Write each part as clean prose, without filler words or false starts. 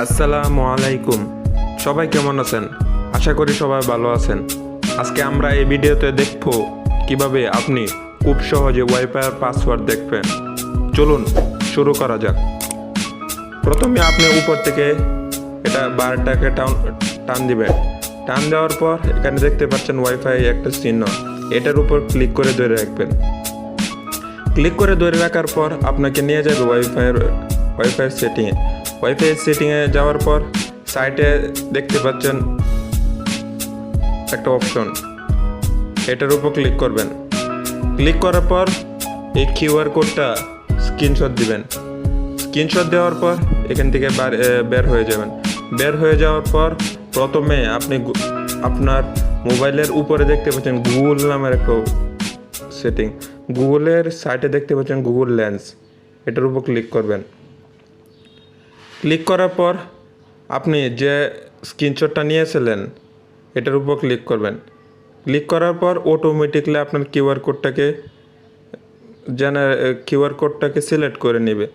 আসসালামু আলাইকুম। সবাই কেমন আছেন? আশা করি সবাই ভালো আছেন। আজকে আমরা এই ভিডিওতে দেখব কিভাবে আপনি খুব সহজে ওয়াইফাইয়ের পাসওয়ার্ড দেখবেন। চলুন শুরু করা যাক। প্রথমে আপনি উপর থেকে এটা বারটাকে টান দিবেন। টান দেওয়ার পর এখানে দেখতে পাচ্ছেন ওয়াইফাই একটা চিহ্ন, এটার উপর ক্লিক করে ধরে রাখবেন। ক্লিক করে ধরে রাখার পর আপনাকে নিয়ে যাবে ওয়াইফাই সেটিংয়ে। ওয়াইফাই সেটিংয়ে যাওয়ার পর সাইটে দেখতে পাচ্ছেন একটা অপশন, এটার উপর ক্লিক করবেন। ক্লিক করার পর এই কিউআর কোডটা স্ক্রিনশট দিবেন। স্ক্রিনশট দেওয়ার পর এখান থেকে বের হয়ে যাবেন। বের হয়ে যাওয়ার পর প্রথমে আপনি আপনার মোবাইলের উপরে দেখতে পাচ্ছেন গুগল নামের একটা সেটিং। গুগলের সাইটে দেখতে পাচ্ছেন গুগল লেন্স, এটার উপর ক্লিক করবেন। ক্লিক করার পর আপনি যে স্ক্রিনশটটা নিয়েছিলেন এটার উপর ক্লিক করবেন। ক্লিক করার পর অটোমেটিকলি আপনার কিউআর কোডটাকে সিলেক্ট করে নেবে।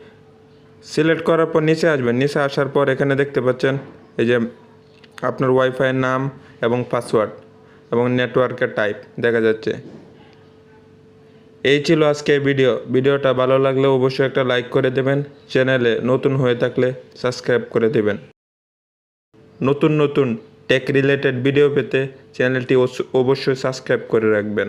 সিলেক্ট করার পর নিচে আসবেন। নিচে আসার পর এখানে দেখতে পাচ্ছেন এই যে আপনার ওয়াইফাইয়ের নাম এবং পাসওয়ার্ড এবং নেটওয়ার্কের টাইপ দেখা যাচ্ছে। এই ছিল আজকে ভিডিওটা ভালো লাগলে অবশ্যই একটা লাইক করে দেবেন। চ্যানেলে নতুন হয়ে থাকলে সাবস্ক্রাইব করে দেবেন। নতুন টেক রিলেটেড ভিডিও পেতে চ্যানেলটি অবশ্যই সাবস্ক্রাইব করে রাখবেন।